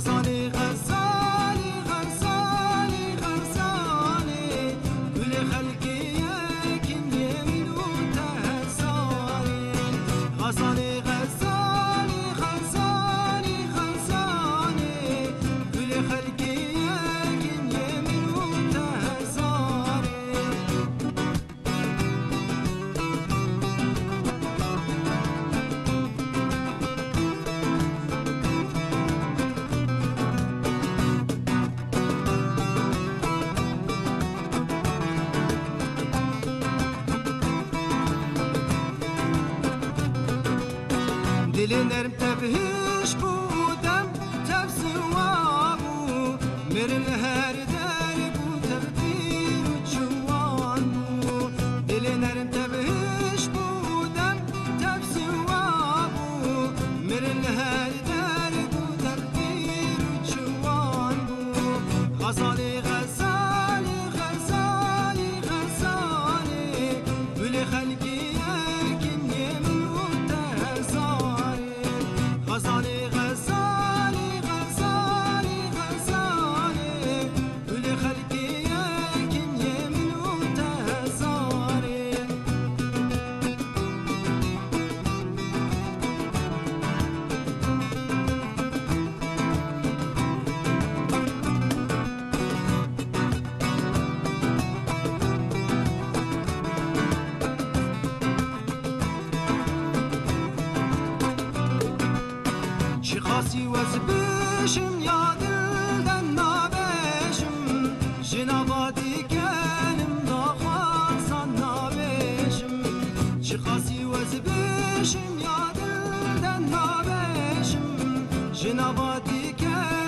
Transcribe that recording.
غزالی غزالی غزالی غزالی گل خلقی یکین یمین و تهزاری غزالی غزالی غزالی غزالی گل خلقی یکین یمین و تهزاری دل نرم تبهش بودم تبزوابو مرن هر داری بو تبدیر و جوان بو دل نرم تبهش بودم تبزوابو مرن هر داری بو تبدیر و جوان بو غزالی غزالی غزالی غزالی گل خلقی یکین یمین و تهزاری غزالی غزالی غزالی غزالی گل خلقی یکین یمین و تهزاری چی خاصی وز بشم یا دلدن نابشم جنابادی کنم ناخواسان نابشم چی خاصی وز بشم یا دلدن نابشم جنابادی کنم